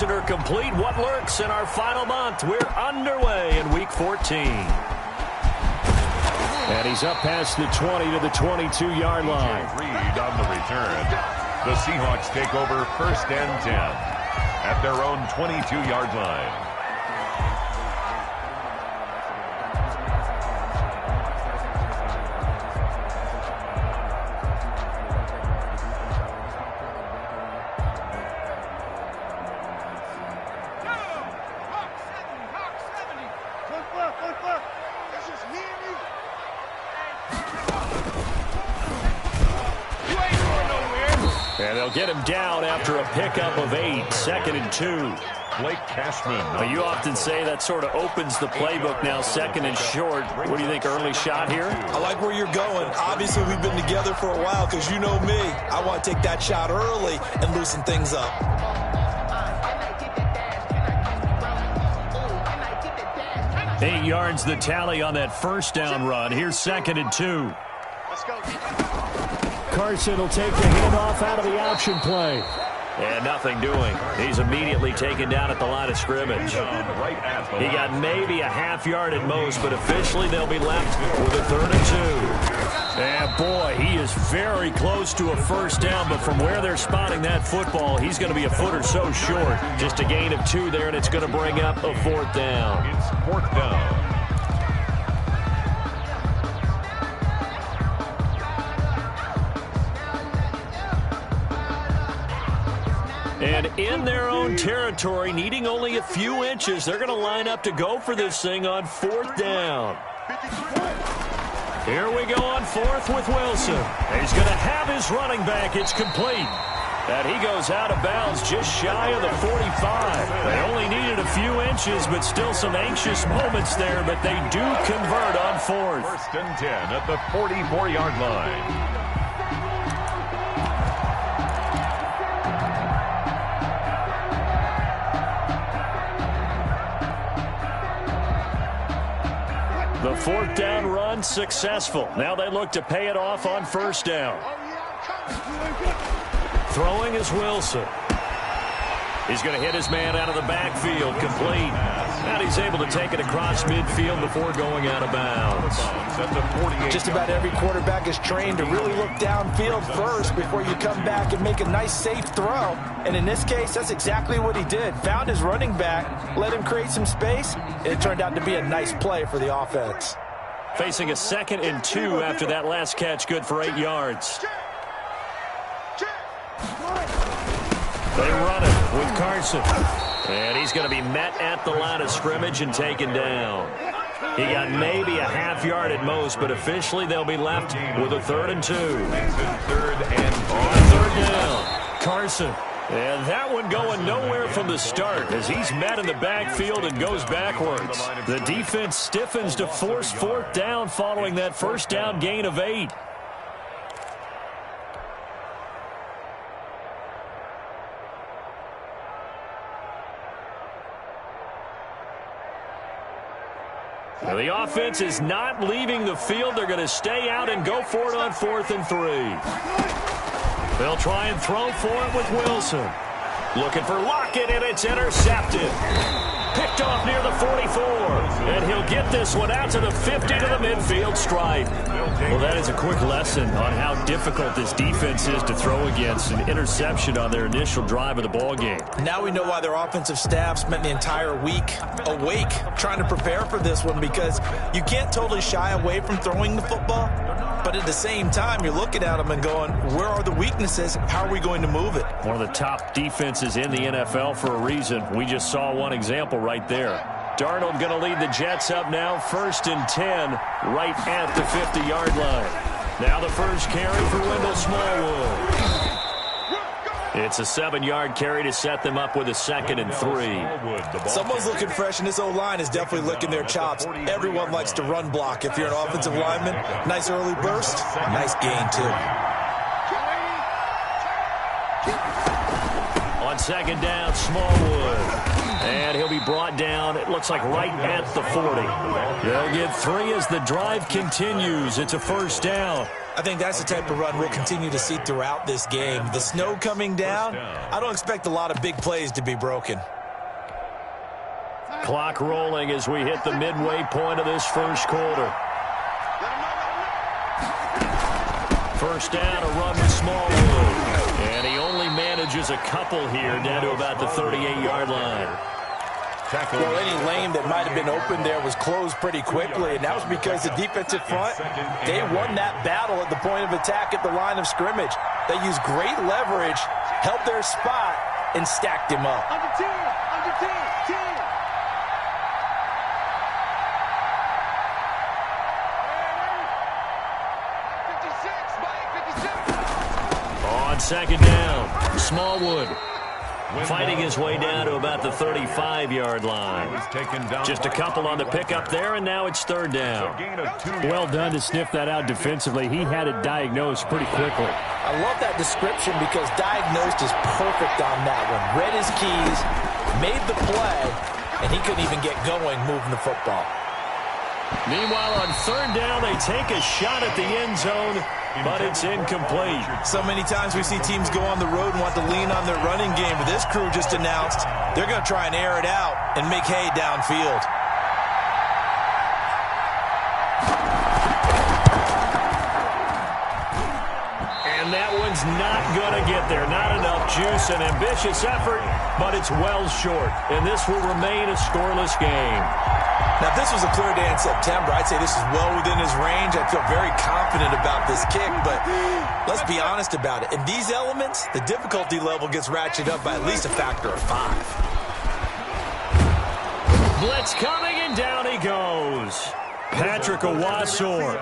possession are complete. What lurks in our final month? We're underway in Week 14. And he's up past the 20 to the 22-yard line. Reed on the return. The Seahawks take over 1st and 10 at their own 22-yard line. And they'll get him down after a pickup of 8, 2nd and 2. Blake Cashman. Well, you often say that sort of opens the playbook now, 2nd and short. What do you think, early shot here? I like where you're going. Obviously, we've been together for a while because you know me. I want to take that shot early and loosen things up. Eight yards the tally on that first down run. Here's 2nd and 2. Let's go. Carson will take the handoff out of the option play. And nothing doing. He's immediately taken down at the line of scrimmage. He got maybe a half yard at most, but officially they'll be left with a 3rd and 2. And boy, he is very close to a first down, but from where they're spotting that football, he's going to be a foot or so short. Just a gain of 2 there, and it's going to bring up a 4th down. It's 4th down. And in their own territory, needing only a few inches, they're going to line up to go for this thing on 4th down. Here we go on 4th with Wilson. He's going to have his running back. It's complete. And he goes out of bounds just shy of the 45. They only needed a few inches, but still some anxious moments there, but they do convert on 4th. 1st and 10 at the 44-yard line. The 4th down run successful. Now they look to pay it off on 1st down. Throwing is Wilson. He's going to hit his man out of the backfield, complete. And he's able to take it across midfield before going out of bounds. Just about every quarterback is trained to really look downfield first before you come back and make a nice, safe throw. And in this case, that's exactly what he did. Found his running back, let him create some space, and it turned out to be a nice play for the offense. Facing a 2nd and 2 after that last catch, good for 8 yards. They run it with Carson. And he's going to be met at the line of scrimmage and taken down. He got maybe a half yard at most, but officially they'll be left with a 3rd and 2. Third and on 3rd down, Carson. And that one going nowhere from the start as he's met in the backfield and goes backwards. The defense stiffens to force 4th down following that first down gain of 8. Well, the offense is not leaving the field. They're going to stay out and go for it on 4th and 3. They'll try and throw for it with Wilson. Looking for Lockett, and it's intercepted. Picked off near the 44. And he'll get this one out to the 50 to the midfield stripe. Well, that is a quick lesson on how difficult this defense is to throw against. An interception on their initial drive of the ball game. Now we know why their offensive staff spent the entire week awake trying to prepare for this one, because you can't totally shy away from throwing the football. But at the same time, you're looking at them and going, where are the weaknesses? How are we going to move it? One of the top defenses in the NFL for a reason. We just saw one example right there. Darnold going to lead the Jets up now, 1st and 10, right at the 50-yard line. Now the first carry for Wendell Smallwood. It's a 7-yard carry to set them up with a 2nd and 3. Someone's looking fresh, and this O-line is definitely licking their chops. Everyone likes to run block. If you're an offensive lineman, nice early burst, nice gain, too. On second down, Smallwood. And he'll be brought down, it looks like right at the 40. They'll get 3 as the drive continues. It's a first down. I think that's the type of run we'll continue to see throughout this game. The snow coming down, I don't expect a lot of big plays to be broken. Clock rolling as we hit the midway point of this first quarter. First down, a run with Smallwood. And he only manages a couple here down to about the 38-yard line. Well, any lane that might have been open there was closed pretty quickly, and that was because the defensive front, they won that battle at the point of attack at the line of scrimmage. They used great leverage, held their spot, and stacked him up. Under 10, under 10, 10. On second down, Smallwood fighting his way down to about the 35-yard line. Just a couple on the pickup there, and now it's third down. Well done to sniff that out defensively. He had it diagnosed pretty quickly. I love that description because diagnosed is perfect on that one. Read his keys, made the play, and he couldn't even get going moving the football. Meanwhile, on third down, they take a shot at the end zone, but it's incomplete. So many times we see teams go on the road and want to lean on their running game, but this crew just announced they're going to try and air it out and make hay downfield. And that one's not going to get there. Not enough juice. An ambitious effort, but it's well short. And this will remain a scoreless game. Now, if this was a clear day in September, I'd say this is well within his range. I'd feel very confident about this kick, but let's be honest about it. In these elements, the difficulty level gets ratcheted up by at least a factor of 5. Blitz coming, and down he goes. Patrick Owasor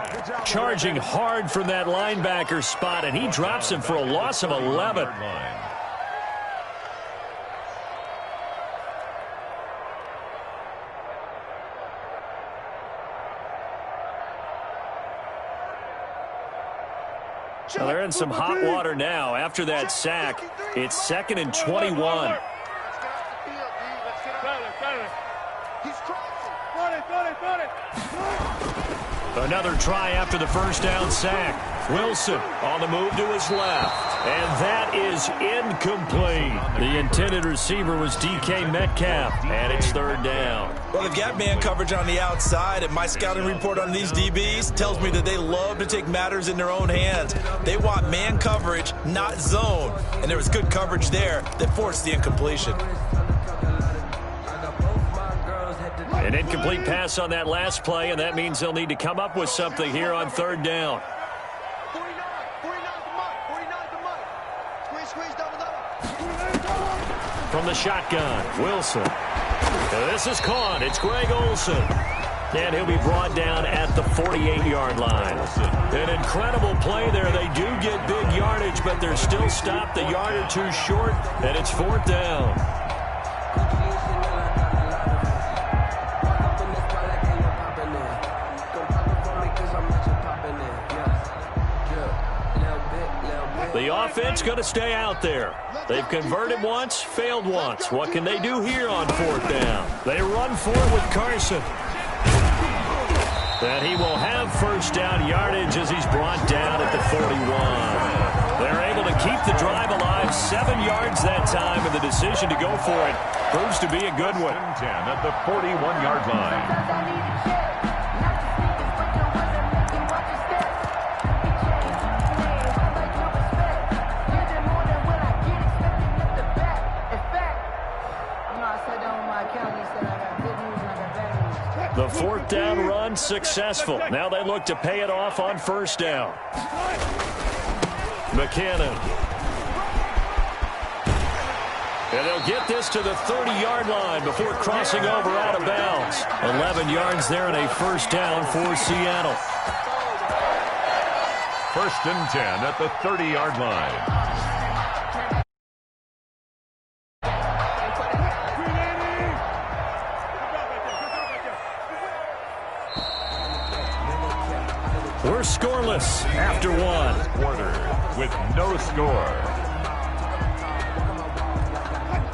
charging hard from that linebacker spot, and he drops him for a loss of 11. Well, they're in some hot water now. After that sack, it's 2nd and 21. Another try after the first down sack. Wilson on the move to his left. And that is incomplete. The intended receiver was DK Metcalf, and it's third down. Well, they've got man coverage on the outside, and my scouting report on these DBs tells me that they love to take matters in their own hands. They want man coverage, not zone. And there was good coverage there that forced the incompletion. An incomplete pass on that last play, and that means they'll need to come up with something here on third down. 49 the month. Squeeze, double. From the shotgun, Wilson. This is caught. It's Greg Olsen. And he'll be brought down at the 48-yard line. An incredible play there. They do get big yardage, but they're still stopped a yard or two short, and it's fourth down. The offense going to stay out there. They've converted once, failed once. What can they do here on fourth down? They run for it with Carson. And he will have first down yardage as he's brought down at the 41. They're able to keep the drive alive, 7 yards that time, and the decision to go for it proves to be a good one. 10 at the 41-yard line. The fourth down run successful. Now they look to pay it off on first down. McKinnon. And they'll get this to the 30-yard line before crossing over out of bounds. 11 yards there and a first down for Seattle. First and 10 at the 30-yard line. We're scoreless after one. Quarter with no score.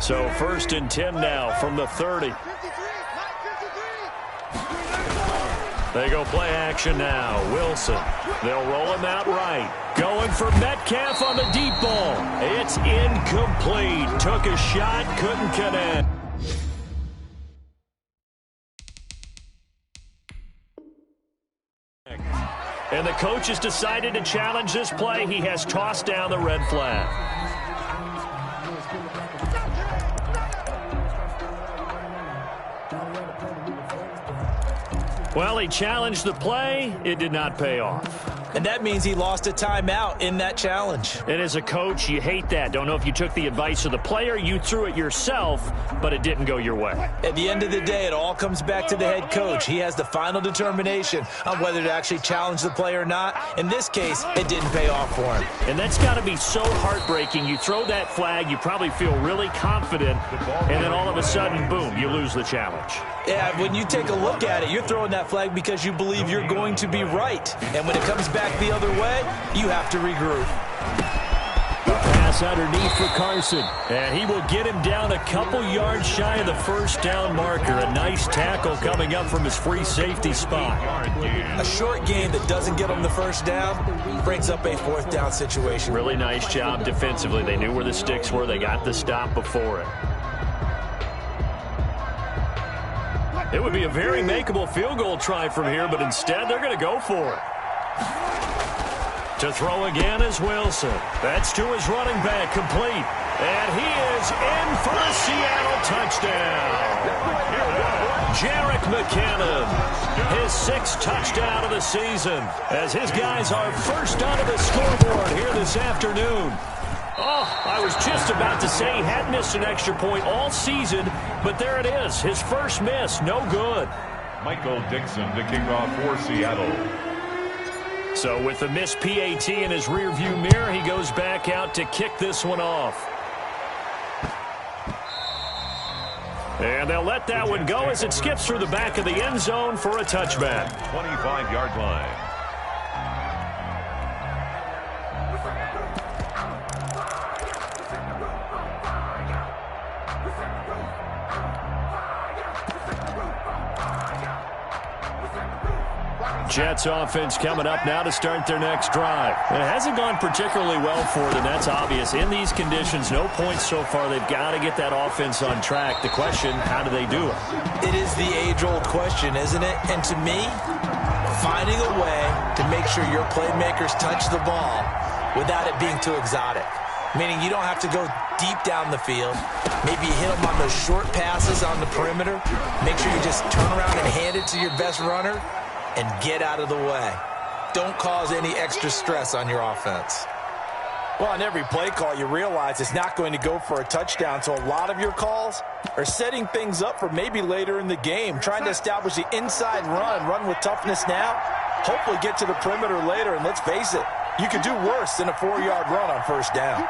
So 1st and 10 now from the 30. They go play action now. Wilson. They'll roll him out right. Going for Metcalf on the deep ball. It's incomplete. Took a shot, couldn't connect. And the coach has decided to challenge this play. He has tossed down the red flag. Well, he challenged the play. It did not pay off. And that means he lost a timeout in that challenge. And as a coach, you hate that. Don't know if you took the advice of the player, you threw it yourself, but it didn't go your way. At the end of the day, it all comes back to the head coach. He has the final determination on whether to actually challenge the play or not. In this case, it didn't pay off for him. And that's got to be so heartbreaking. You throw that flag, you probably feel really confident, and then all of a sudden, boom, you lose the challenge. Yeah, when you take a look at it, you're throwing that flag because you believe you're going to be right. And when it comes back the other way, you have to regroup. Pass underneath for Carson. And he will get him down a couple yards shy of the first down marker. A nice tackle coming up from his free safety spot. A short gain that doesn't get him the first down brings up a 4th down situation. Really nice job defensively. They knew where the sticks were. They got the stop before it. It would be a very makeable field goal try from here, but instead they're going to go for it. To throw again is Wilson. That's to his running back, complete. And he is in for a Seattle touchdown. Jerick McKinnon, his 6th touchdown of the season, as his guys are first onto the scoreboard here this afternoon. Oh, I was just about to say he had missed an extra point all season, but there it is. His first miss, no good. Michael Dixon to kick off for Seattle. So with the missed PAT in his rearview mirror, he goes back out to kick this one off. And they'll let that one go as it skips through the back of the end zone for a touchback. 25-yard line. Jets offense coming up now to start their next drive. And it hasn't gone particularly well for them, that's obvious. In these conditions, no points so far. They've got to get that offense on track. The question, how do they do it? It is the age-old question, isn't it? And to me, finding a way to make sure your playmakers touch the ball without it being too exotic. Meaning you don't have to go deep down the field. Maybe you hit them on those short passes on the perimeter. Make sure you just turn around and hand it to your best runner and get out of the way. Don't cause any extra stress on your offense. Well, on every play call, you realize it's not going to go for a touchdown, so a lot of your calls are setting things up for maybe later in the game, trying to establish the inside run with toughness now, hopefully get to the perimeter later, and let's face it, you could do worse than a 4-yard run on first down.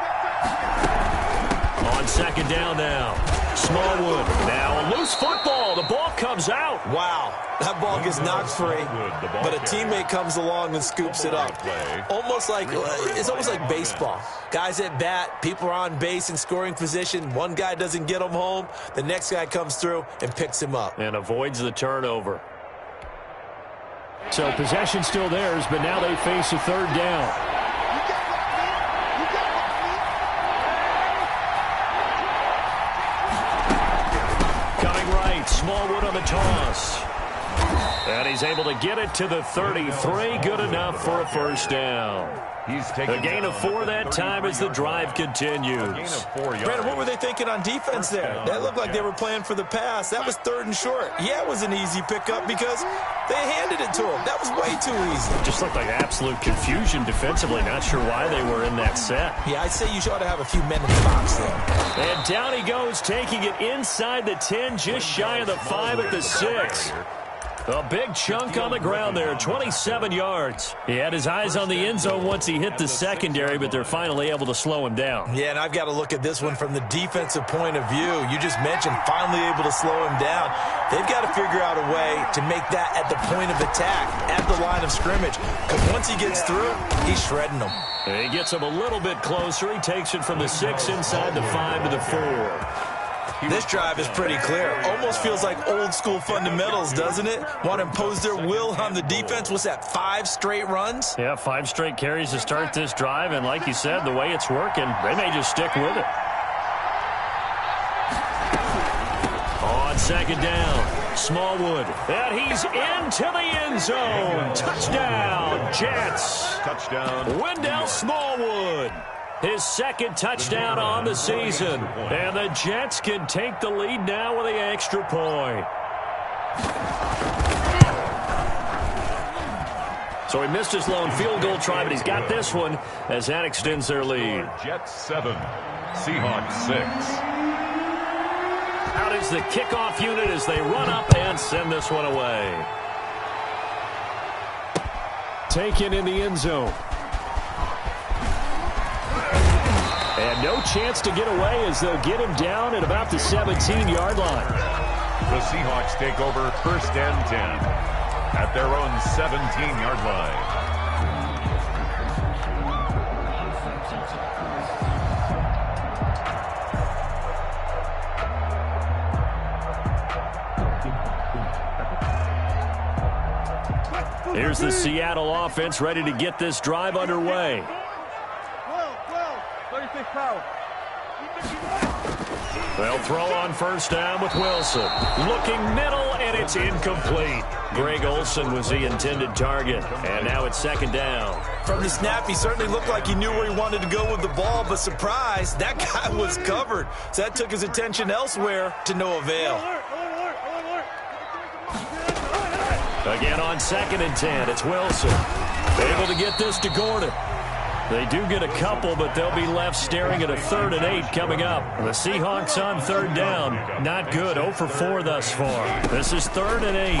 On second down now, Smallwood. Now a loose football. The ball comes out. Wow, that ball gets knocked free, but a teammate comes along and scoops it up. It's almost like baseball. Guys at bat, people are on base in scoring position. One guy doesn't get him home. The next guy comes through and picks him up. And avoids the turnover. So possession still theirs, but now they face a 3rd down. Smallwood on the toss. And he's able to get it to the 33. Good enough for a first down. A gain of 4 that time as the drive continues. Brandon, what were they thinking on defense there? That looked like they were playing for the pass. That was 3rd and short. Yeah, it was an easy pickup because they handed it to him. That was way too easy. Just looked like absolute confusion defensively. Not sure why they were in that set. Yeah, I'd say you ought to have a few men in the box there. And down he goes, taking it inside the 10, just shy of the 5 at the 6. A big chunk on the ground there, 27 yards. He had his eyes on the end zone once he hit the secondary, but they're finally able to slow him down. Yeah, and I've got to look at this one from the defensive point of view. You just mentioned finally able to slow him down. They've got to figure out a way to make that at the point of attack, at the line of scrimmage. Because once he gets through, he's shredding them. And he gets him a little bit closer. He takes it from the 6 inside the 5 to the 4. This drive is pretty clear. Almost feels like old school fundamentals, doesn't it? Want to impose their will on the defense. What's that, 5 straight runs? Yeah, 5 straight carries to start this drive, and like you said, the way it's working, they may just stick with it. On second down, Smallwood, and he's into the end zone. Touchdown, Jets. Touchdown. Wendell Smallwood. His second touchdown on the season. And the Jets can take the lead now with the extra point. So he missed his lone field goal try, but he's got this one as that extends their lead. Jets 7, Seahawks 6. Out is the kickoff unit as they run up and send this one away. Taken in the end zone. And no chance to get away as they'll get him down at about the 17-yard line. The Seahawks take over first and 10 at their own 17-yard line. Here's the Seattle offense ready to get this drive underway. They'll throw on first down with Wilson. Looking middle, and it's incomplete. Greg Olsen was the intended target, and now it's second down. From the snap, he certainly looked like he knew where he wanted to go with the ball, but surprise, that guy was covered. So that took his attention elsewhere to no avail. Again on second and 10, it's Wilson. Able to get this to Gordon. They do get a couple, but they'll be left staring at a 3rd and 8 coming up. The Seahawks on third down. Not good. 0 for 4 thus far. This is 3rd and 8.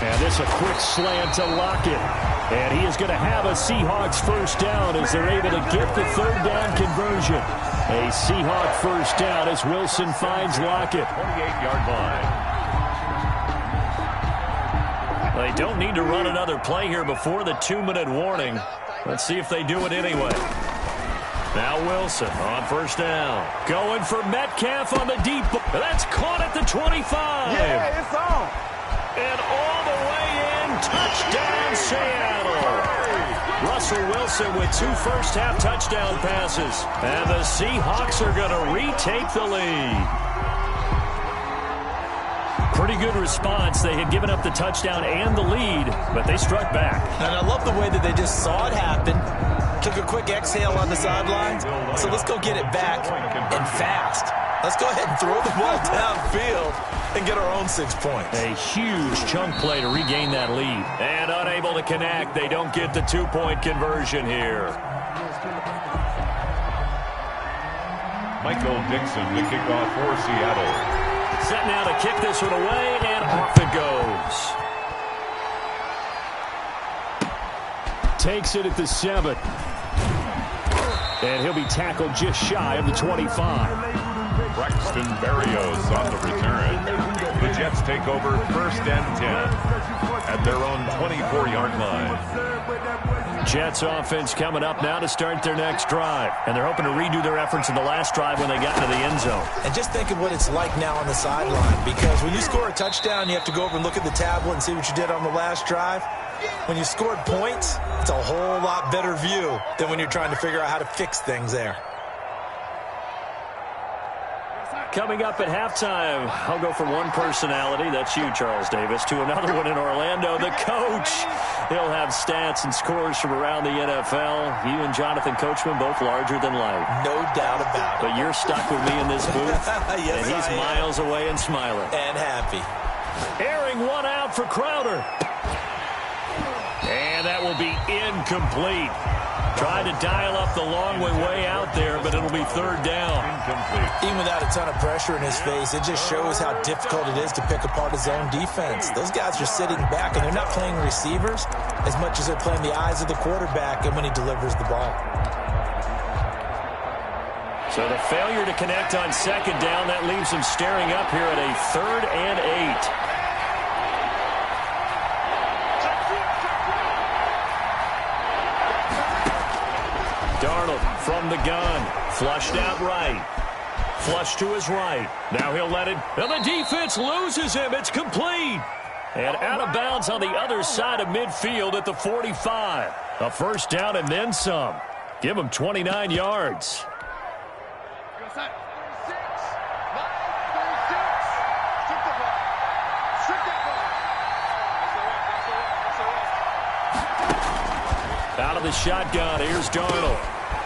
And this a quick slant to Lockett. And he is going to have a Seahawks first down as they're able to get the 3rd down conversion. A Seahawk first down as Wilson finds Lockett. 28-yard line. They don't need to run another play here before the 2-minute warning. Let's see if they do it anyway. Now Wilson on first down. Going for Metcalf on the deep. That's caught at the 25. Yeah, it's on. And all the way in. Touchdown, Seattle. Russell Wilson with 2 first-half touchdown passes. And the Seahawks are going to retake the lead. Pretty good response. They had given up the touchdown and the lead, but they struck back. And I love the way that they just saw it happen, took a quick exhale on the sidelines. So let's go get it back and fast. Let's go ahead and throw the ball downfield and get our own 6 points. A huge chunk play to regain that lead. And unable to connect. They don't get the 2-point conversion here. Michael Dixon, the kickoff for Seattle. Set now to kick this one away, and off it goes. Takes it at the 7. And he'll be tackled just shy of the 25. Braxton Berrios on the return. The Jets take over first and 10 at their own 24-yard line. Jets offense coming up now to start their next drive. And they're hoping to redo their efforts in the last drive when they got into the end zone. And just think of what it's like now on the sideline, because when you score a touchdown, you have to go over and look at the tablet and see what you did on the last drive. When you scored points, it's a whole lot better view than when you're trying to figure out how to fix things there. Coming up at halftime, I'll go from one personality, that's you, Charles Davis, to another one in Orlando, the coach. He'll have stats and scores from around the NFL. You and Jonathan Coachman, both larger than life. No doubt about it. But you're stuck with me in this booth, Yes, and he's miles away and smiling. And happy. Airing one out for Crowder. And that will be incomplete. Tried to dial up the long way out there, but it'll be 3rd down. Incomplete. Even without a ton of pressure in his face, it just shows how difficult it is to pick apart his own defense. Those guys are sitting back, and they're not playing receivers as much as they're playing the eyes of the quarterback and when he delivers the ball. So the failure to connect on second down, that leaves them staring up here at a 3rd and 8. Darnold from the gun, flushed out right. Flush to his right. Now he'll let it. And the defense loses him. It's complete. And out of bounds on the other side of midfield at the 45. A first down and then some. Give him 29 yards. Out of the shotgun, here's Darnold.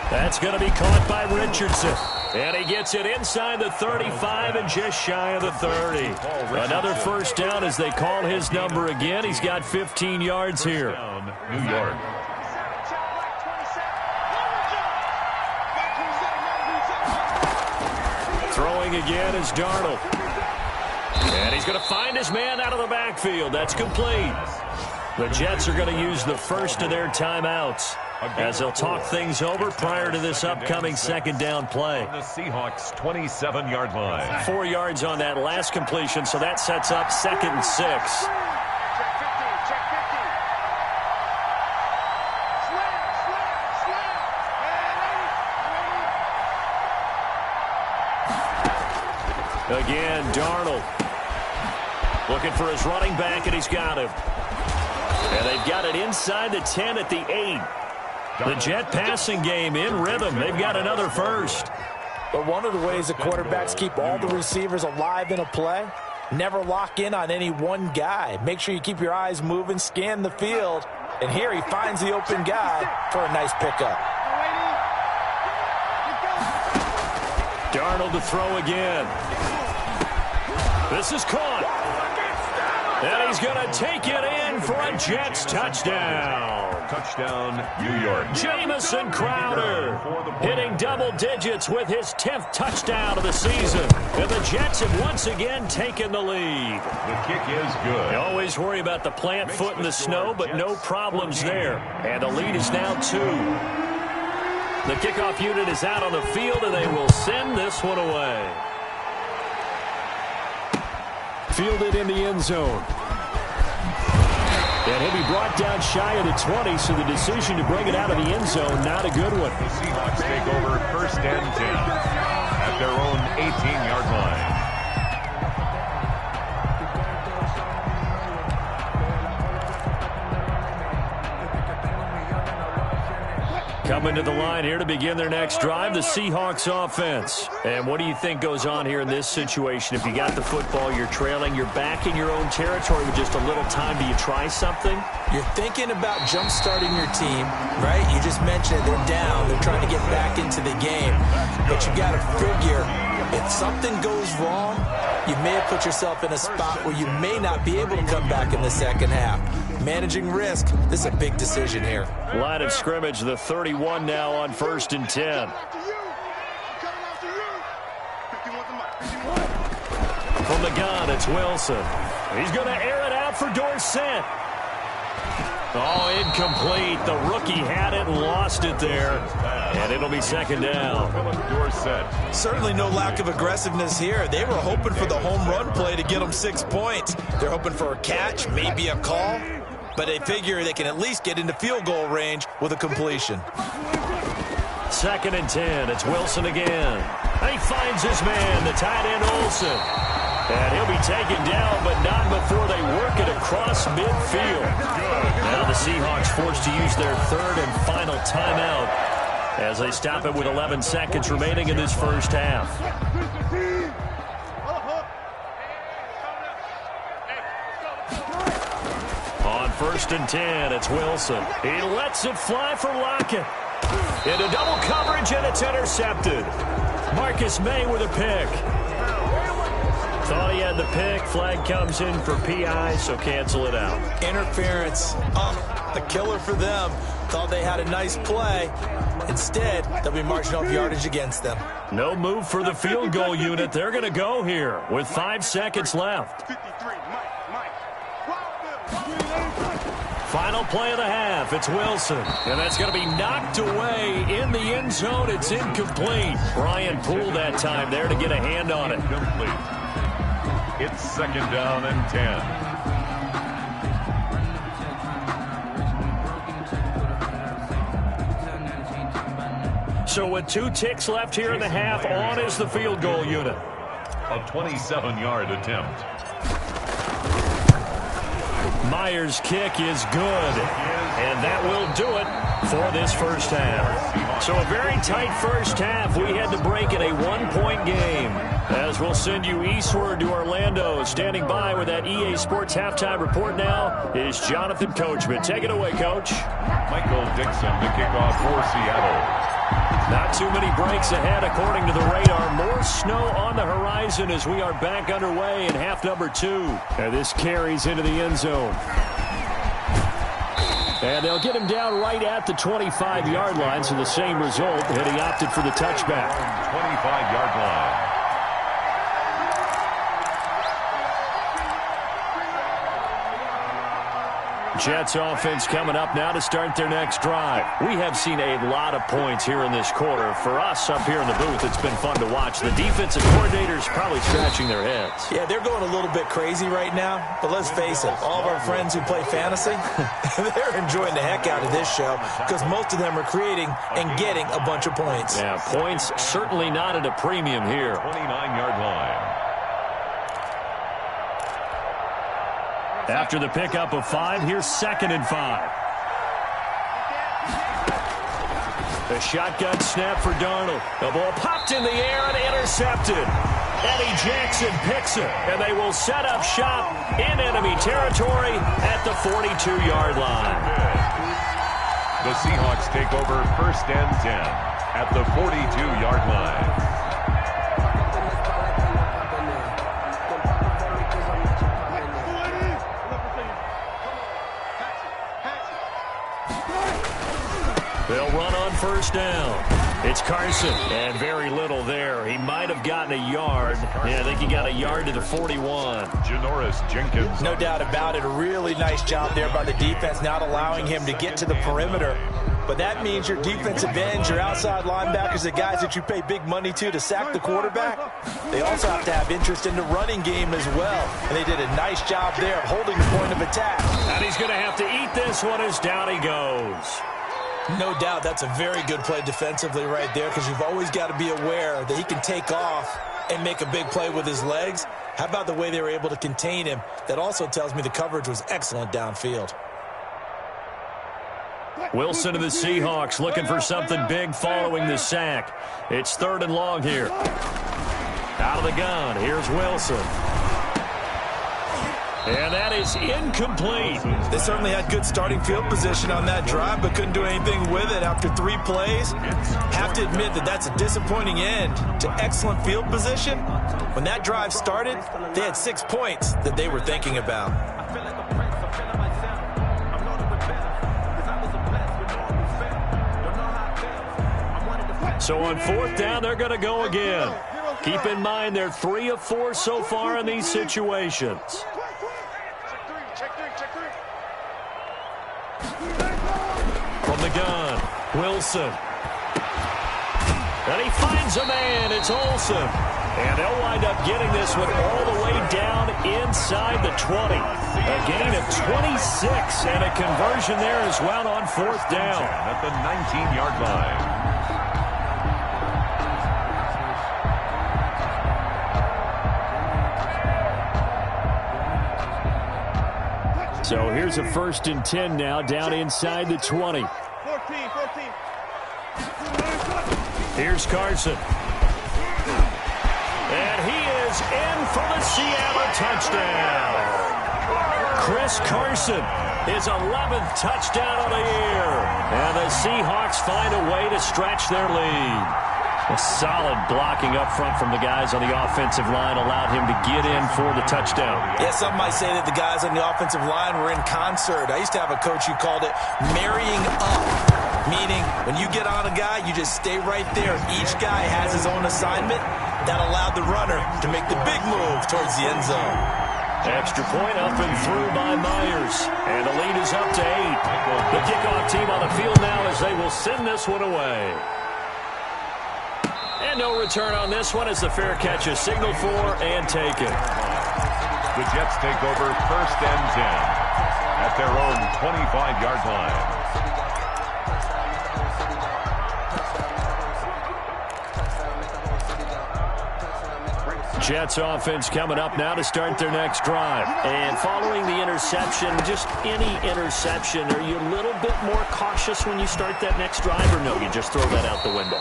That's going to be caught by Richardson. And he gets it inside the 35 and just shy of the 30. Another first down as they call his number again. He's got 15 yards here. New York. Throwing again is Darnold. And he's going to find his man out of the backfield. That's complete. The Jets are going to use the first of their timeouts as they'll talk things over prior to this upcoming second down play. On the Seahawks' 27-yard line. 4 yards on that last completion, so that sets up 2nd and 6. Again, Darnold looking for his running back, and he's got him. And they've got it inside the 10 at the 8. The Jet passing game in rhythm. They've got another first. But one of the ways the quarterbacks keep all the receivers alive in a play, never lock in on any one guy. Make sure you keep your eyes moving, scan the field. And here he finds the open guy for a nice pickup. Darnold to throw again. This is caught. And he's going to take it in for a Jets touchdown. Touchdown, New York. Jamison Crowder hitting double digits with his 10th touchdown of the season. And the Jets have once again taken the lead. The kick is good. You always worry about the plant foot in the snow, but no problems there. And the lead is now 2. The kickoff unit is out on the field, and they will send this one away. Fielded in the end zone. And he'll be brought down shy of the 20, so the decision to bring it out of the end zone, not a good one. The Seahawks take over 1st and 10 at their own 18-yard line. Coming to the line here to begin their next drive, the Seahawks offense. And what do you think goes on here in this situation? If you got the football, you're trailing, you're back in your own territory with just a little time. Do you try something? You're thinking about jump-starting your team, right? You just mentioned it. They're down. They're trying to get back into the game. But you got to figure, if something goes wrong, you may have put yourself in a spot where you may not be able to come back in the second half. Managing risk, this is a big decision here. Line of scrimmage, the 31 now on 1st and 10. From the gun, it's Wilson. He's going to air it out for Dorsett. Oh, incomplete. The rookie had it and lost it there. And it'll be 2nd down. Dorsett. Certainly no lack of aggressiveness here. They were hoping for the home run play to get them 6 points. They're hoping for a catch, maybe a call. But they figure they can at least get into field goal range with a completion. 2nd and 10. It's Wilson again. He finds his man, the tight end Olsen. And he'll be taken down, but not before they work it across midfield. Now the Seahawks forced to use their 3rd and final timeout as they stop it with 11 seconds remaining in this first half. On 1st and 10, it's Wilson. He lets it fly for Lockett. Into double coverage, and it's intercepted. Marcus May with a pick. Thought he had the pick. Flag comes in for PI, so cancel it out. Interference. A killer for them. Thought they had a nice play. Instead, they'll be marching off yardage against them. No move for the field goal unit. They're going to go here with 5 seconds left. Final play of the half. It's Wilson. And that's going to be knocked away in the end zone. It's incomplete. Brian Poole that time there to get a hand on it. Complete. It's 2nd down and 10. So with 2 ticks left here in the half, on is the field goal unit. A 27-yard attempt. Myers' kick is good, and that will do it for this first half. So a very tight first half. We had to break in a 1-point game. As we'll send you eastward to Orlando. Standing by with that EA Sports halftime report now is Jonathan Coachman. Take it away, Coach. Michael Dixon to kick off for Seattle. Not too many breaks ahead according to the radar. More snow on the horizon as we are back underway in half number 2. And this carries into the end zone. And they'll get him down right at the 25-yard line, so the same result, and he opted for the touchback. 25-yard line. Jets offense coming up now to start their next drive. We have seen a lot of points here in this quarter. For us up here in the booth, it's been fun to watch. The defensive coordinators probably scratching their heads. Yeah, they're going a little bit crazy right now. But let's face it, all of our friends who play fantasy, they're enjoying the heck out of this show because most of them are creating and getting a bunch of points. Yeah, points certainly not at a premium here. 29-yard line. After the pickup of 5, here's 2nd and 5. The shotgun snap for Darnold. The ball popped in the air and intercepted. Eddie Jackson picks it, and they will set up shop in enemy territory at the 42-yard line. The Seahawks take over 1st and 10 at the 42-yard line. They'll run on 1st down. It's Carson, and very little there. He might have gotten a yard. Yeah, I think he got a yard to the 41. Janoris Jenkins. No doubt about it. A really nice job there by the defense, not allowing him to get to the perimeter. But that means your defensive ends, your outside linebackers, the guys that you pay big money to sack the quarterback, they also have to have interest in the running game as well. And they did a nice job there of holding the point of attack. And he's going to have to eat this one as down he goes. No doubt that's a very good play defensively right there because you've always got to be aware that he can take off and make a big play with his legs. How about the way they were able to contain him? That also tells me the coverage was excellent downfield. Wilson of the Seahawks looking for something big following the sack. It's 3rd and long here. Out of the gun, here's Wilson. And that is incomplete. They certainly had good starting field position on that drive, but couldn't do anything with it after 3 plays. Have to admit that that's a disappointing end to excellent field position. When that drive started, they had 6 points that they were thinking about. So on 4th down, they're going to go again. Keep in mind they're 3 of 4 so far in these situations. From the gun, Wilson. And he finds a man. It's Olsen. And they'll wind up getting this one all the way down inside the 20. A gain of 26 and a conversion there as well on 4th down. At the 19-yard line. So here's a 1st and 10 now down inside the 20. 14. Here's Carson. And he is in for the Seattle touchdown. Chris Carson, his 11th touchdown of the year. And the Seahawks find a way to stretch their lead. A solid blocking up front from the guys on the offensive line allowed him to get in for the touchdown. Yeah, some might say that the guys on the offensive line were in concert. I used to have a coach who called it marrying up, meaning when you get on a guy, you just stay right there. Each guy has his own assignment. That allowed the runner to make the big move towards the end zone. Extra point up and through by Myers. And the lead is up to 8. The kickoff team on the field now as they will send this one away. And no return on this one as the fair catch is signaled for and taken. The Jets take over 1st and 10 at their own 25-yard line. Jets offense coming up now to start their next drive. And following the interception, just any interception, are you a little bit more cautious when you start that next drive, or no, you just throw that out the window?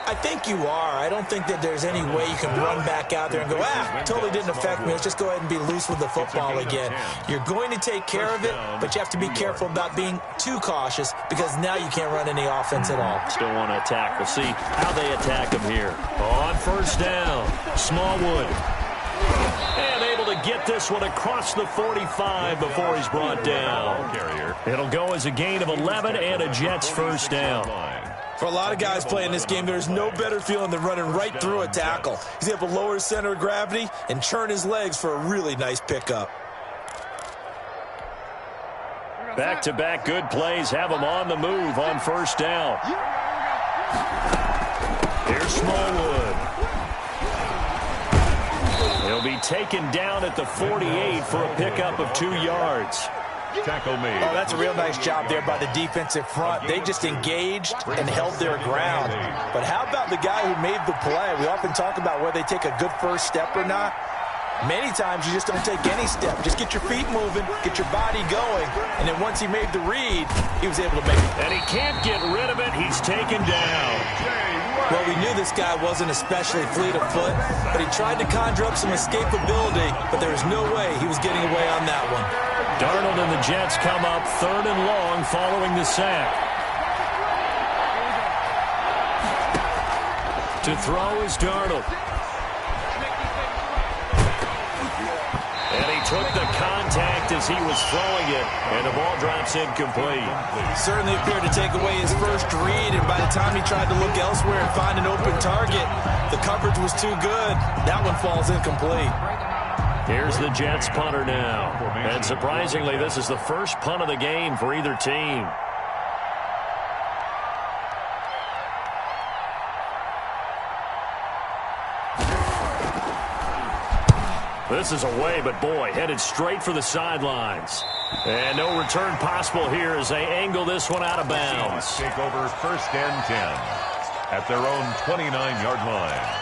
I think you are. I don't think that there's any way you can run back out there and go, totally didn't affect me. Let's just go ahead and be loose with the football again. You're going to take care of it, but you have to be careful about being too cautious because now you can't run any offense at all. Still want to attack. We'll see how they attack him here. On first down, Smallwood. And able to get this one across the 45 before he's brought down. It'll go as a gain of 11 and a Jets first down. For a lot of guys playing this game, there's no better feeling than running right through a tackle. He's able to lower his center of gravity and churn his legs for a really nice pickup. Back-to-back good plays have him on the move on first down. Here's Smallwood. He'll be taken down at the 48 for a pickup of 2 yards. Tackle made. Oh, that's a real nice job there by the defensive front. They just engaged and held their ground. But how about the guy who made the play? We often talk about whether they take a good first step or not. Many times you just don't take any step. Just get your feet moving, get your body going, and then once he made the read, he was able to make it. And he can't get rid of it. He's taken down. Well, we knew this guy wasn't especially fleet of foot, but he tried to conjure up some escapability, but there was no way he was getting away on that one. Darnold and the Jets come up 3rd and long following the sack. To throw is Darnold. And he took the contact as he was throwing it, and the ball drops incomplete. Certainly appeared to take away his first read, and by the time he tried to look elsewhere and find an open target, the coverage was too good. That one falls incomplete. Here's the Jets punter now. And surprisingly, this is the first punt of the game for either team. This is away, but boy, headed straight for the sidelines. And no return possible here as they angle this one out of bounds. Take over 1st and 10 at their own 29-yard line.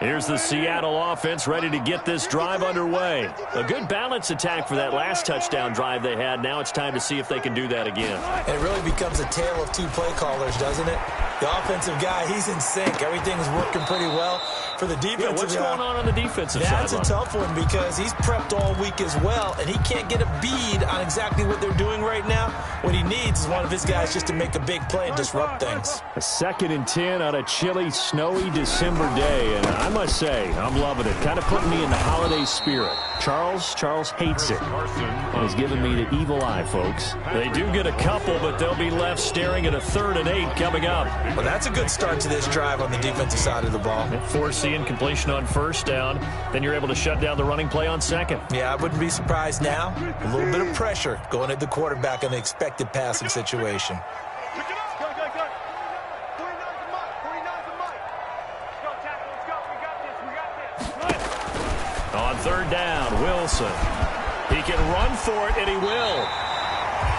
Here's the Seattle offense ready to get this drive underway. A good balance attack for that last touchdown drive they had. Now it's time to see if they can do that again. It really becomes a tale of 2 play callers, doesn't it? The offensive guy, he's in sync. Everything's working pretty well. For the defensive what's guy, going on the defensive side? That's a tough one because he's prepped all week as well, and he can't get a bead on exactly what they're doing right now. What he needs is one of his guys just to make a big play and disrupt things. A 2nd and 10 on a chilly, snowy December day, and I must say, I'm loving it. Kind of putting me in the holiday spirit. Charles hates it, and he's giving me the evil eye, folks. They do get a couple, but they'll be left staring at a 3rd and 8 coming up. Well, that's a good start to this drive on the defensive side of the ball. Force the incompletion on first down, then you're able to shut down the running play on 2nd. Yeah, I wouldn't be surprised now. A little bit of pressure going at the quarterback in the expected passing situation. On 3rd down, Wilson. He can run for it, and he will.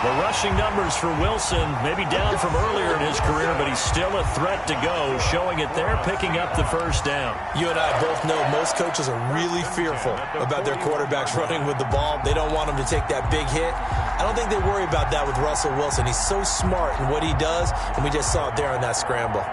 The rushing numbers for Wilson maybe down from earlier in his career, but he's still a threat to go, showing it there, picking up the first down. You and I both know most coaches are really fearful about their quarterbacks running with the ball. They don't want them to take that big hit. I don't think they worry about that with Russell Wilson. He's so smart in what he does, and we just saw it there on that scramble.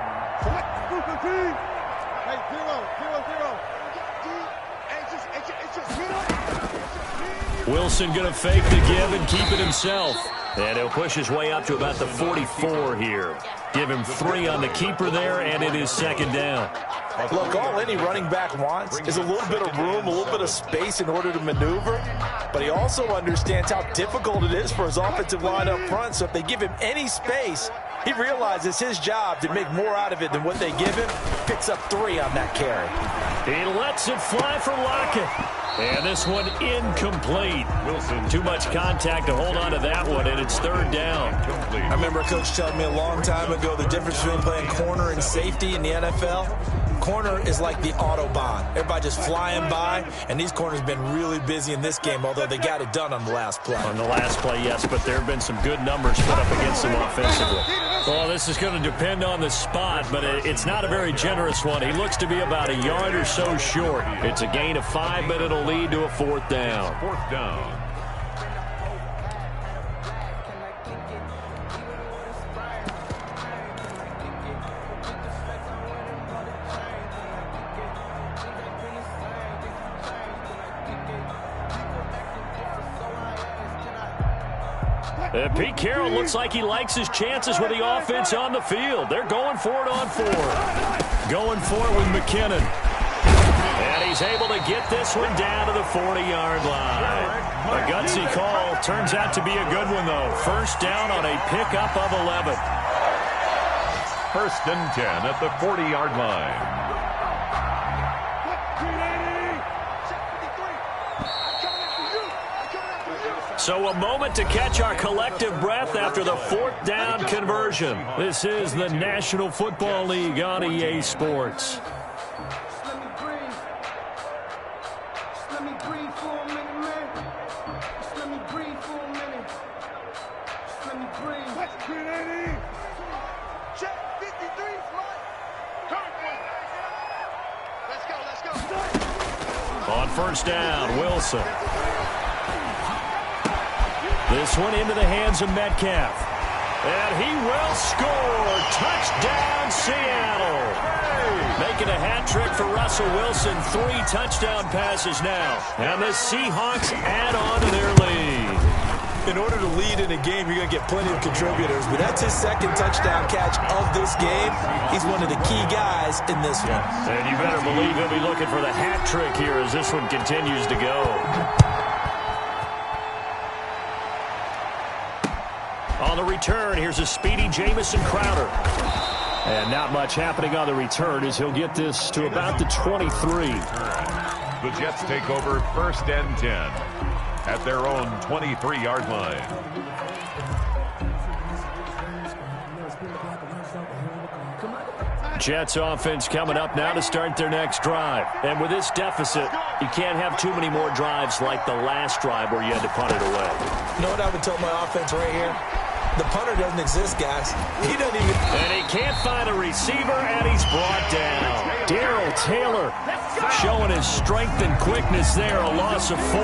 Wilson going to fake the give and keep it himself. And he'll push his way up to about the 44 here. Give him 3 on the keeper there, and it is 2nd down. Look, all any running back wants is a little bit of room, a little bit of space in order to maneuver. But he also understands how difficult it is for his offensive line up front. So if they give him any space, he realizes his job to make more out of it than what they give him. Picks up 3 on that carry. He lets it fly for Lockett. And this one incomplete. Wilson, too much contact to hold on to that one, and it's 3rd down. I remember a coach telling me a long time ago the difference between playing corner and safety in the NFL. Corner is like the Autobahn. Everybody just flying by, and these corners have been really busy in this game, although they got it done on the last play. On the last play, yes, but there have been some good numbers put up against them offensively. Well, this is going to depend on the spot, but it's not a very generous one. He looks to be about a yard or so short. It's a gain of 5, but it'll lead to a 4th down. 4th down. Pete Carroll looks like he likes his chances with the offense on the field. They're going for it on 4. Going for it with McKinnon. And he's able to get this one down to the 40-yard line. A gutsy call. Turns out to be a good one, though. First down on a pickup of 11. 1st and 10 at the 40-yard line. So a moment to catch our collective breath after the 4th down conversion. This is the National Football League on EA Sports. On first down, Wilson. This one into the hands of Metcalf. And he will score. Touchdown, Seattle. Making a hat trick for Russell Wilson. 3 touchdown passes now. And the Seahawks add on to their lead. In order to lead in a game, you're going to get plenty of contributors, but that's his 2nd touchdown catch of this game. He's one of the key guys in this one. And you better believe he'll be looking for the hat trick here as this one continues to go. On the return, here's a speedy Jamison Crowder. And not much happening on the return as he'll get this to about the 23. The Jets take over 1st and 10 at their own 23-yard line. Jets offense coming up now to start their next drive. And with this deficit, you can't have too many more drives like the last drive where you had to punt it away. You know what I would tell my offense right here? The punter doesn't exist, guys. He doesn't even... And he can't find a receiver, and he's brought down. Darrell Taylor showing his strength and quickness there, a loss of 4.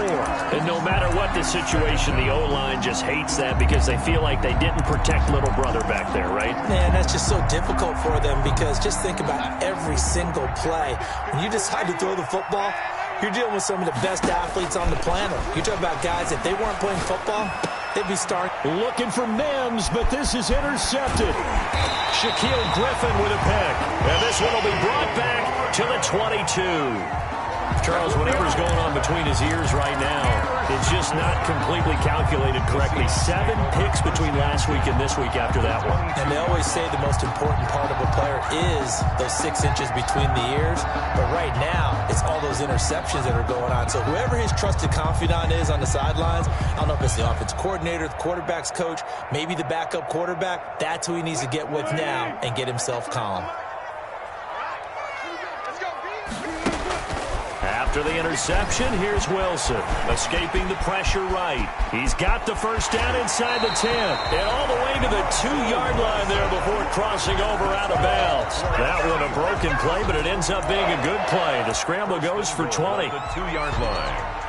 And no matter what the situation, the O-line just hates that because they feel like they didn't protect little brother back there, right? Man, that's just so difficult for them because just think about every single play. When you decide to throw the football, you're dealing with some of the best athletes on the planet. You talk about guys, if they weren't playing football, they'd be starting. Looking for Mims, but this is intercepted. Shaquille Griffin with a pick. And this one will be brought back to the 22. Charles, whatever's going on between his ears right now, it's just not completely calculated correctly. 7 picks between last week and this week after that one. And they always say the most important part of a player is those 6 inches between the ears. But right now, it's all those interceptions that are going on. So whoever his trusted confidant is on the sidelines, I don't know if it's the offense coordinator, the quarterback's coach, maybe the backup quarterback, that's who he needs to get with now and get himself calm. After the interception, here's Wilson, escaping the pressure right. He's got the first down inside the 10, and all the way to the 2-yard line there before crossing over out of bounds. That one a broken play, but it ends up being a good play. The scramble goes for 20. The 2-yard line.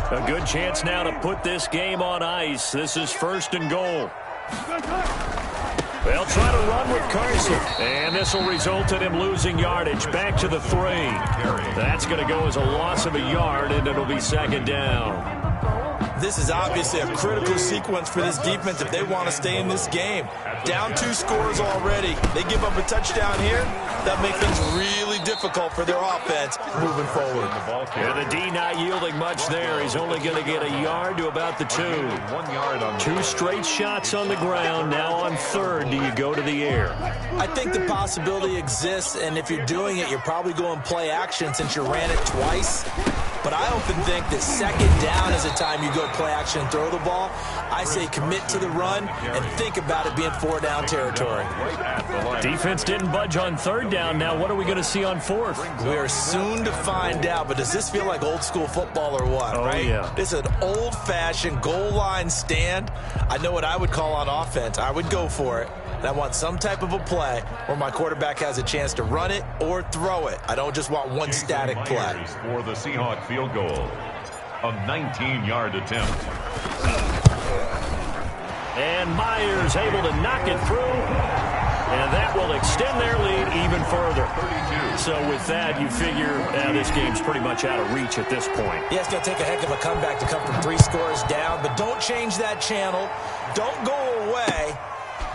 A good chance now to put this game on ice. This is 1st and goal. They'll try to run with Carson. And this will result in him losing yardage. Back to the 3. That's going to go as a loss of a yard, and it'll be 2nd down. This is obviously a critical sequence for this defense if they want to stay in this game. Down 2 scores already. They give up a touchdown here. That makes things really difficult for their offense moving forward. And the D not yielding much there. He's only going to get a yard to about the 2. 1 yard on 2 straight shots on the ground. Now on 3rd, do you go to the air? I think the possibility exists, and if you're doing it, you're probably going play action since you ran it twice. but I often think that second down is a time you go play action and throw the ball. I say commit to the run and think about it being 4-down territory. Defense didn't budge on third down. Now what are we going to see on fourth? We are soon to find out, but does this feel like old school football or what, right? Yeah. This is an old-fashioned goal line stand. I know what I would call on offense. I would go for it. And I want some type of a play where my quarterback has a chance to run it or throw it. I don't just want one static play. For the Seahawk field goal, a 19-yard attempt. And Myers able to knock it through. And that will extend their lead even further. So with that, you figure this game's pretty much out of reach at this point. Yeah, it's going to take a heck of a comeback to come from 3 scores down. But don't change that channel. Don't go away.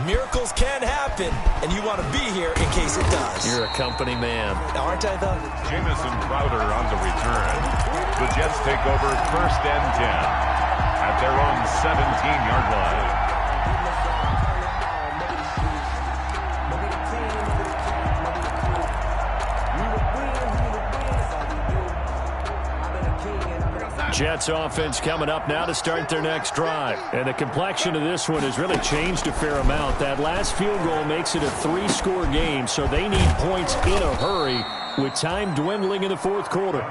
Miracles can happen, and you want to be here in case it does. You're a company man. Aren't I, though? Jamison Crowder on the return. The Jets take over 1st and 10 at their own 17-yard line. Jets offense coming up now to start their next drive. And the complexion of this one has really changed a fair amount. That last field goal makes it a 3-score game, so they need points in a hurry with time dwindling in the fourth quarter.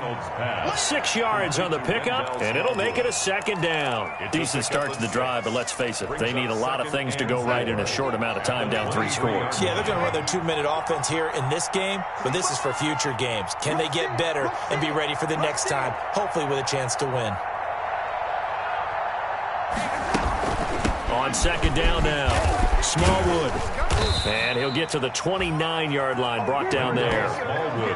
6 yards on the pickup, and it'll make it a 2nd down. Decent start to the drive, but let's face it, they need a lot of things to go right in a short amount of time down 3 scores. Yeah, they're going to run their 2-minute offense here in this game, but this is for future games. Can they get better and be ready for the next time, hopefully with a chance to win? On 2nd down now, Smallwood. And he'll get to the 29-yard line, brought down there.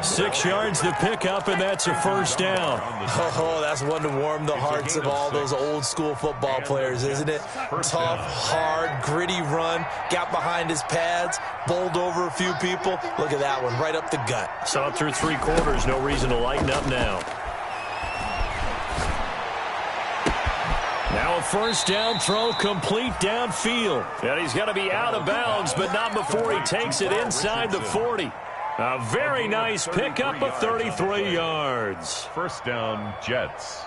6 yards to pick up, and that's a 1st down. Oh, that's one to warm the hearts of all those old-school football players, isn't it? Tough, hard, gritty run, got behind his pads, bowled over a few people. Look at that one, right up the gut. So up through 3 quarters, no reason to lighten up now. Now a 1st down throw complete downfield. And he's going to be out of bounds, but not before he takes it inside the 40. A very nice pickup of 33 yards. 1st down, Jets.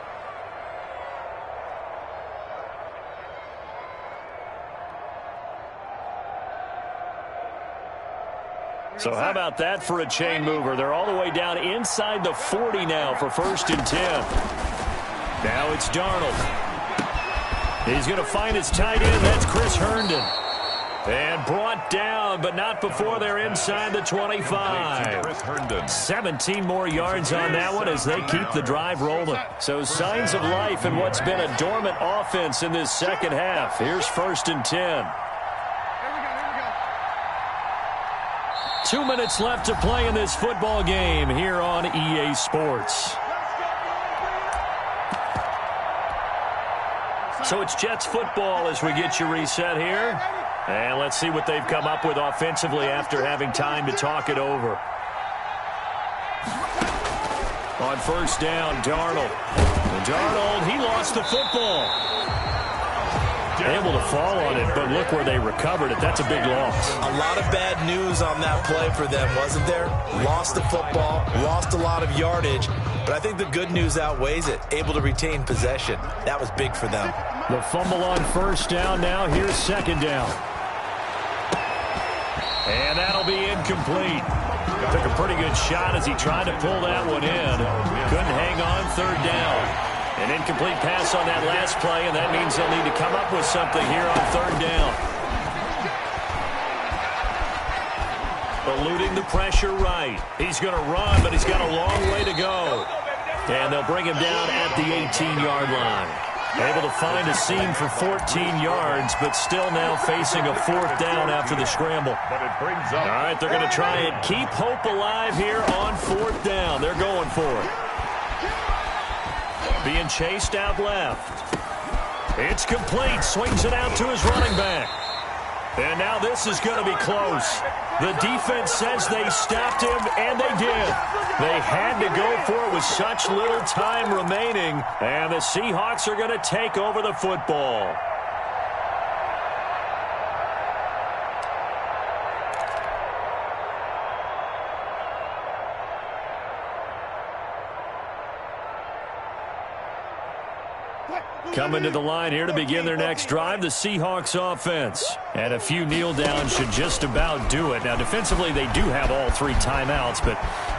So how about that for a chain mover? They're all the way down inside the 40 now for 1st and 10. Now it's Darnold. He's going to find his tight end. That's Chris Herndon. And brought down, but not before they're inside the 25. 17 more yards on that one as they keep the drive rolling. So signs of life in what's been a dormant offense in this second half. Here's 1st and 10. 2 minutes left to play in this football game here on EA Sports. So it's Jets football as we get you reset here. And let's see what they've come up with offensively after having time to talk it over. On 1st down, Darnold. And Darnold, he lost the football. Able to fall on it, but look where they recovered it. That's a big loss. A lot of bad news on that play for them, wasn't there? Lost the football, lost a lot of yardage, but I think the good news outweighs it. Able to retain possession. That was big for them. The fumble on 1st down now. Here's 2nd down. And that'll be incomplete. Took a pretty good shot as he tried to pull that one in. Couldn't hang on 3rd down. An incomplete pass on that last play, and that means they'll need to come up with something here on 3rd down. Eluding the pressure right. He's going to run, but he's got a long way to go. And they'll bring him down at the 18-yard line. Able to find a seam for 14 yards, but still now facing a 4th down after the scramble. All right, they're going to try and keep hope alive here on 4th down. They're going for it. Being chased out left. It's complete. Swings it out to his running back. And now this is going to be close. The defense says they stopped him, and they did. They had to go for it with such little time remaining, and the Seahawks are going to take over the football. Coming to the line here to begin their next drive, the Seahawks offense. And a few kneel downs should just about do it. Now, defensively, they do have all 3 timeouts, but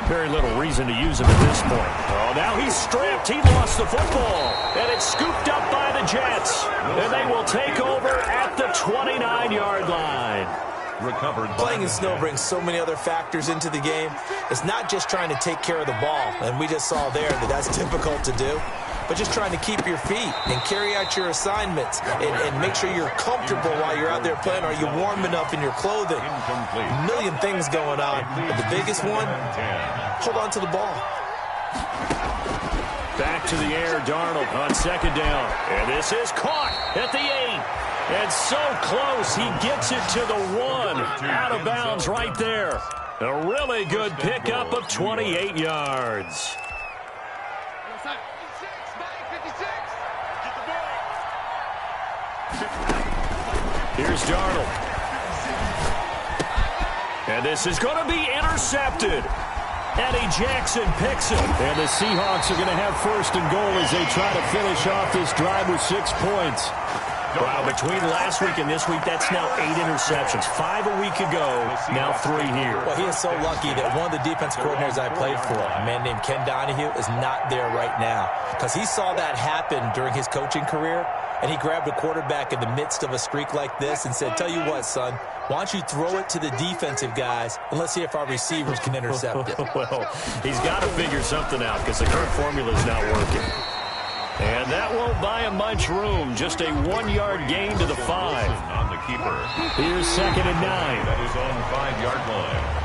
very little reason to use them at this point. Oh, now he's stripped. He lost the football. And it's scooped up by the Jets. And they will take over at the 29-yard line. Recovered. Playing in snow brings so many other factors into the game. It's not just trying to take care of the ball, and we just saw there that that's difficult to do, but just trying to keep your feet and carry out your assignments and make sure you're comfortable while you're out there playing. Are you warm enough in your clothing? A million things going on, but the biggest one, hold on to the ball. Back to the air, Darnold on second down. And this is caught at the 8. And so close, he gets it to the 1. Out of bounds right there. A really good pickup of 28 yards. Here's Darnold. And this is going to be intercepted. Eddie Jackson picks it. And the Seahawks are going to have first and goal as they try to finish off this drive with 6 points. Wow, between last week and this week, that's now 8 interceptions. 5 a week ago, now 3 here. Well, he is so lucky that one of the defense coordinators I played for, a man named Ken Donahue, is not there right now. Because he saw that happen during his coaching career, and he grabbed a quarterback in the midst of a streak like this and said, tell you what, son, why don't you throw it to the defensive guys, and let's see if our receivers can intercept it. Well, he's got to figure something out because the current formula is not working. And that won't buy him much room. Just a 1-yard gain to the 5. On the keeper. Here's second and 9. That is on the 5-yard line.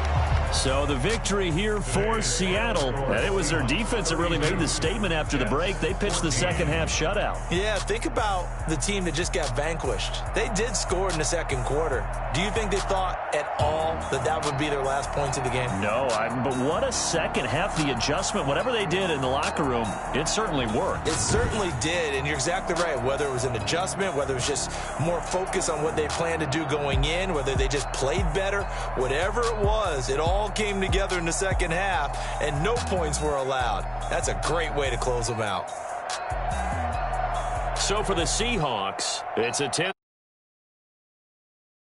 So the victory here for Seattle. And it was their defense that really made the statement after the break. They pitched the second half shutout. Yeah, think about the team that just got vanquished. They did score in the second quarter. Do you think they thought at all that that would be their last points of the game? No, but what a second half. The adjustment, whatever they did in the locker room, it certainly worked. It certainly did, and you're exactly right. Whether it was an adjustment, whether it was just more focus on what they planned to do going in, whether they just played better, whatever it was, it all came together in the second half, and no points were allowed. That's a great way to close them out. So for the Seahawks, it's a 10.